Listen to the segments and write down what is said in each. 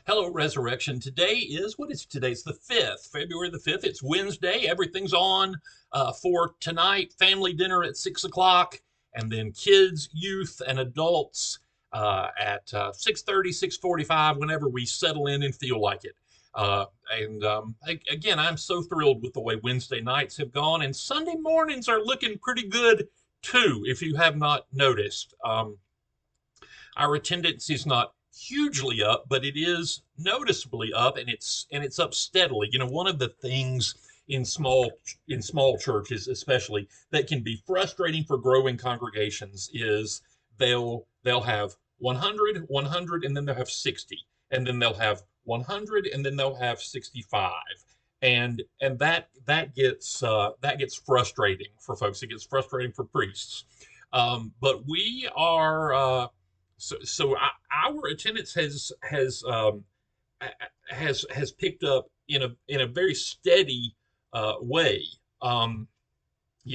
Hello, Resurrection. Today is, what is today? It's the 5th, February the 5th. It's Wednesday. Everything's on for tonight. Family dinner at 6 o'clock, and then kids, youth, and adults at 6:30, 6:45, whenever we settle in and feel like it. Again, I'm so thrilled with the way Wednesday nights have gone, and Sunday mornings are looking pretty good too, if you have not noticed. Our attendance is not hugely up, but it is noticeably up, and it's up steadily. One of the things in small churches, especially, that can be frustrating for growing congregations is they'll have 100, 100, and then they'll have 60, and then they'll have 100, and then they'll have 65. And that gets frustrating for folks. It gets frustrating for priests. But we are our attendance has picked up in a very steady way. On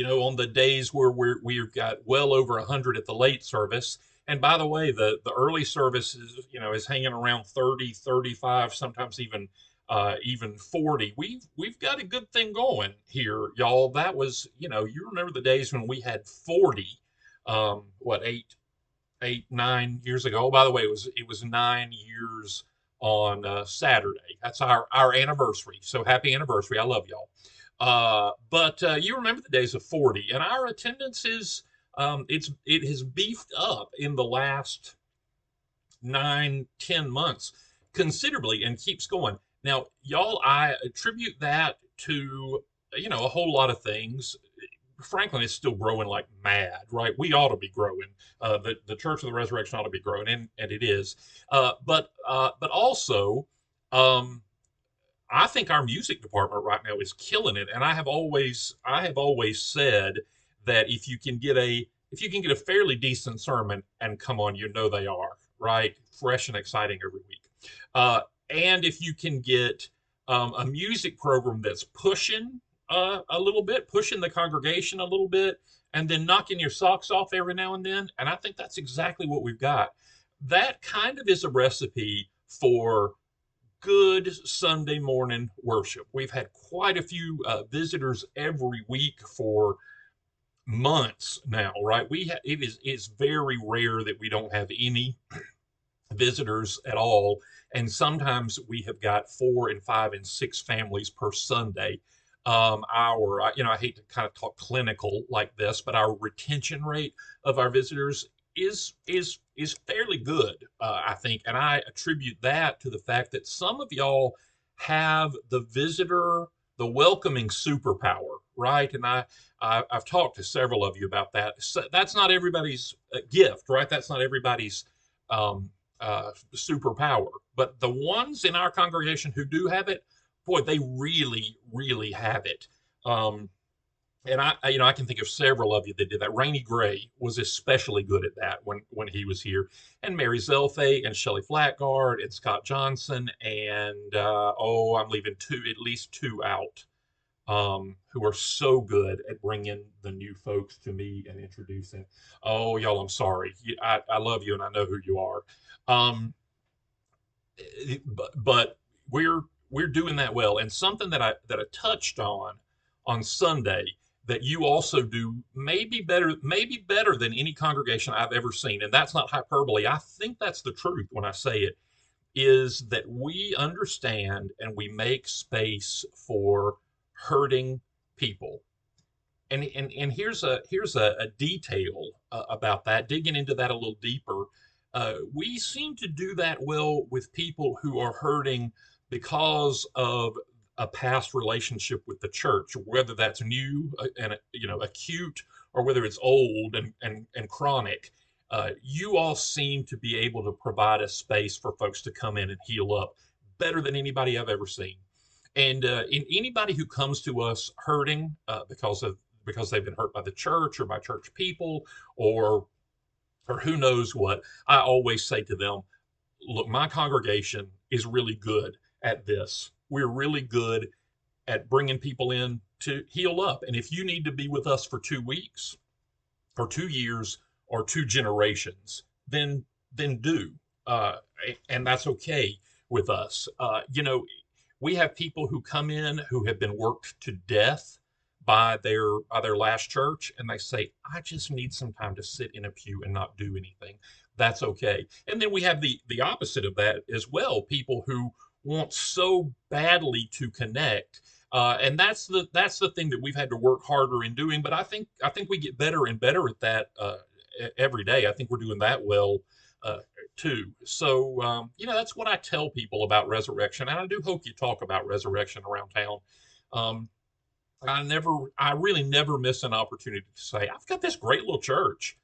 the days where we've got well over 100 at the late service. And by the way, the early service is hanging around 30, 35, sometimes even 40. We've got a good thing going here, y'all. That was, you remember the days when we had 40, what, 8, 9 years ago. Oh, by the way, it was 9 years on Saturday. That's our anniversary. So happy anniversary! I love y'all. But you remember the days of 40, and our attendance it has beefed up in the last 9, 10 months considerably, and keeps going. Now, y'all, I attribute that to a whole lot of things. Franklin is still growing like mad, right? We ought to be growing. The Church of the Resurrection ought to be growing, and it is. But also, um, I think our music department right now is killing it. And I have always said that if you can get a fairly decent sermon, and come on, they are right, fresh and exciting every week. And if you can get a music program that's pushing a little bit, pushing the congregation a little bit, and then knocking your socks off every now and then. And I think that's exactly what we've got. That kind of is a recipe for good Sunday morning worship. We've had quite a few visitors every week for months now, right? It's very rare that we don't have any visitors at all. And sometimes we have got 4 and 5 and 6 families per Sunday. I hate to kind of talk clinical like this, but our retention rate of our visitors is fairly good, I think, and I attribute that to the fact that some of y'all have the welcoming superpower, right? And I've talked to several of you about that. So that's not everybody's gift, right? That's not everybody's superpower, but the ones in our congregation who do have it, boy, they really, really have it. Um, and I can think of several of you that did that. Rainey Gray was especially good at that when he was here, and Mary Zelfay and Shelley Flatguard and Scott Johnson, and I'm leaving at least two out, who are so good at bringing the new folks to me and introducing. Oh, y'all, I'm sorry. I love you, and I know who you are. Um, but we're doing that well. And something that I touched on Sunday that you also do, maybe better than any congregation I've ever seen, and that's not hyperbole. I think that's the truth when I say it, is that we understand and we make space for hurting people. And here's a detail about that, digging into that a little deeper. We seem to do that well with people who are hurting because of a past relationship with the church, whether that's new and acute, or whether it's old and chronic. You all seem to be able to provide a space for folks to come in and heal up better than anybody I've ever seen. And in anybody who comes to us hurting because they've been hurt by the church or by church people, or who knows what, I always say to them, look, my congregation is really good at this. We're really good at bringing people in to heal up. And if you need to be with us for 2 weeks or 2 years or two generations, then do. And that's okay. with us. We have people who come in who have been worked to death by their last church, and they say, "I just need some time to sit in a pew and not do anything." That's okay. And then we have the opposite of that as well. People who want so badly to connect, and that's the thing that we've had to work harder in doing. But I think we get better and better at that every day. I think we're doing that well too. So that's what I tell people about resurrection, and I do hope you talk about resurrection around town. Um, I really never miss an opportunity to say, I've got this great little church.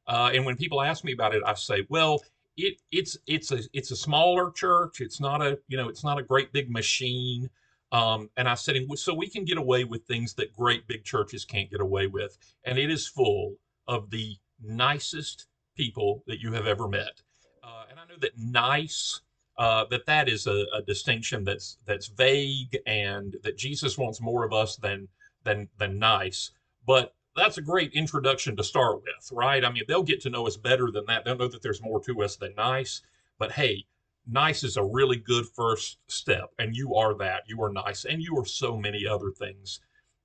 And when people ask me about it, I say, well, it's a smaller church. It's not a great big machine. And I said, so we can get away with things that great big churches can't get away with. And it is full of the nicest people that you have ever met. And I know that nice, that is a distinction that's vague, and that Jesus wants more of us than nice. But that's a great introduction to start with, right? I mean, they'll get to know us better than that. They'll know that there's more to us than nice. But hey, nice is a really good first step, and you are that. You are nice, and you are so many other things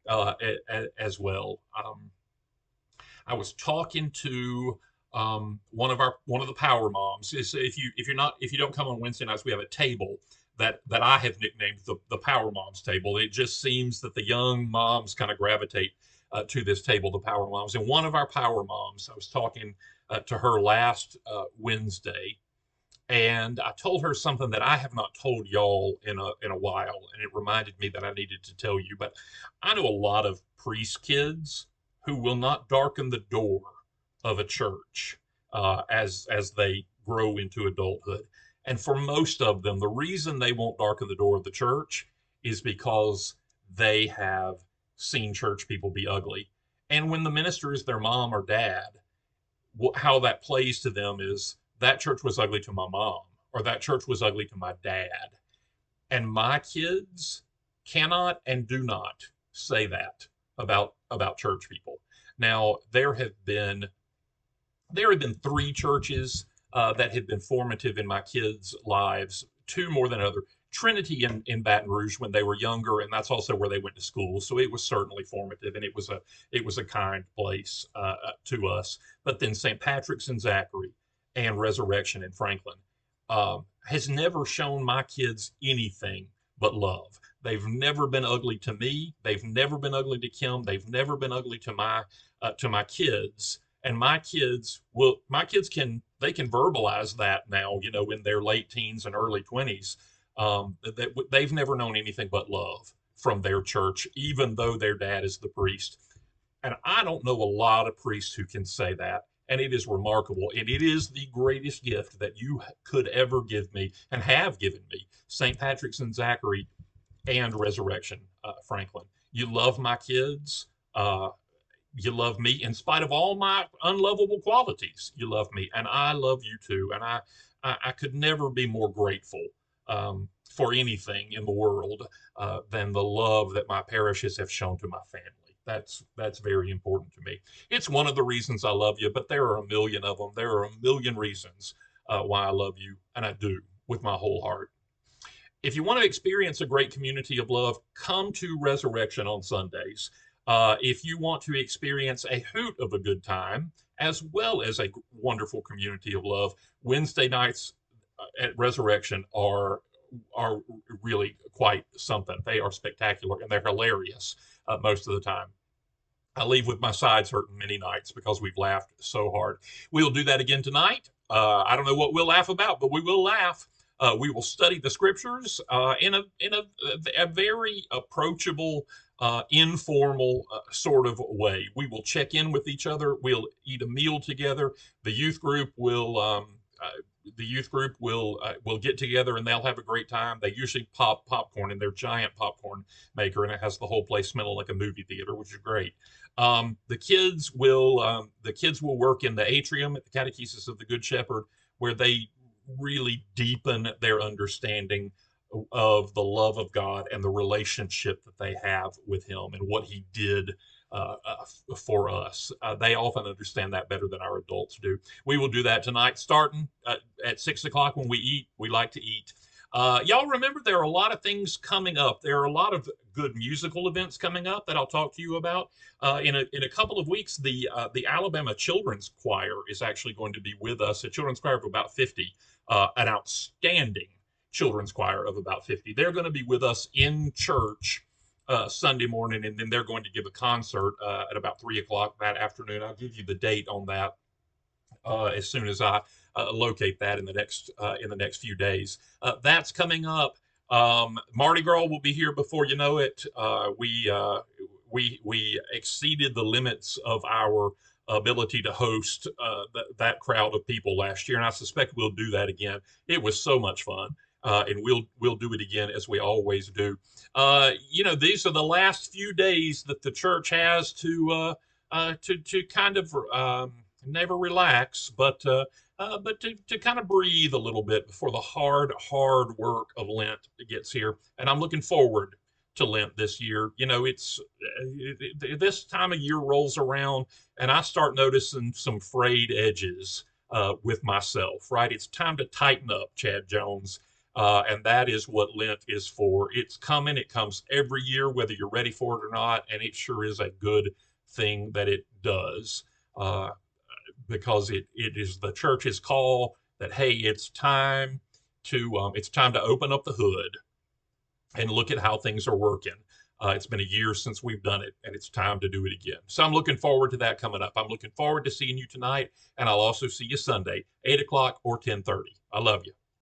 as well. I was talking to one of the power moms. Is if you don't come on Wednesday nights, we have a table that I have nicknamed the power moms table. It just seems that the young moms kind of gravitate to this table, the power moms. And one of our power moms, I was talking to her last Wednesday, and I told her something that I have not told y'all in a while, and it reminded me that I needed to tell you. But I know a lot of priest kids who will not darken the door of a church as they grow into adulthood. And for most of them, the reason they won't darken the door of the church is because they have seen church people be ugly. And when the minister is their mom or dad, how that plays to them is, that church was ugly to my mom, or that church was ugly to my dad. And my kids cannot and do not say that about church people. Now, there have been three churches that had been formative in my kids' lives, two more than other. Trinity in Baton Rouge when they were younger, and that's also where they went to school. So it was certainly formative, and it was a kind place to us. But then St. Patrick's in Zachary and Resurrection in Franklin has never shown my kids anything but love. They've never been ugly to me. They've never been ugly to Kim. They've never been ugly to my kids. And my kids can verbalize that now, in their late teens and early 20s. They've never known anything but love from their church, even though their dad is the priest. And I don't know a lot of priests who can say that. And it is remarkable. And it is the greatest gift that you could ever give me and have given me. St. Patrick's and Zachary and Resurrection, Franklin. You love my kids. You love me in spite of all my unlovable qualities. You love me, and I love you too. And I could never be more grateful for anything in the world than the love that my parishes have shown to my family. That's very important to me. It's one of the reasons I love you, but there are a million of them. There are a million reasons why I love you, and I do with my whole heart. If you want to experience a great community of love, come to Resurrection on Sundays. If you want to experience a hoot of a good time, as well as a wonderful community of love, Wednesday nights at Resurrection are really quite something. They are spectacular, and they're hilarious most of the time. I leave with my sides hurting many nights because we've laughed so hard. We'll do that again tonight. I don't know what we'll laugh about, but we will laugh. We will study the scriptures in a very approachable, informal sort of way. We will check in with each other. We'll eat a meal together. The youth group will get together, and they'll have a great time. They usually pop popcorn in their giant popcorn maker, and it has the whole place smelling like a movie theater, which is great. The kids will work in the atrium at the Catechesis of the Good Shepherd, where they really deepen their understanding of the love of God and the relationship that they have with Him and what He did for us. They often understand that better than our adults do. We will do that tonight, starting at 6 o'clock when we eat. We like to eat. Y'all remember there are a lot of things coming up. There are a lot of good musical events coming up that I'll talk to you about. In a couple of weeks, the Alabama Children's Choir is actually going to be with us. A children's choir of about 50, an outstanding children's choir of about 50. They're going to be with us in church Sunday morning, and then they're going to give a concert at about 3 o'clock that afternoon. I'll give you the date on that as soon as I locate that in the next few days. That's coming up. Mardi Gras will be here before you know it. We exceeded the limits of our ability to host that crowd of people last year, and I suspect we'll do that again. It was so much fun. And we'll do it again as we always do. These are the last few days that the church has to kind of never relax, but to kind of breathe a little bit before the hard work of Lent gets here. And I'm looking forward to Lent this year. This time of year rolls around, and I start noticing some frayed edges with myself. Right, it's time to tighten up, Chad Jones. And that is what Lent is for. It's coming. It comes every year, whether you're ready for it or not. And it sure is a good thing that it does. Because it is the church's call that, hey, it's time to open up the hood and look at how things are working. It's been a year since we've done it, and it's time to do it again. So I'm looking forward to that coming up. I'm looking forward to seeing you tonight, and I'll also see you Sunday, 8 o'clock or 10:30. I love you.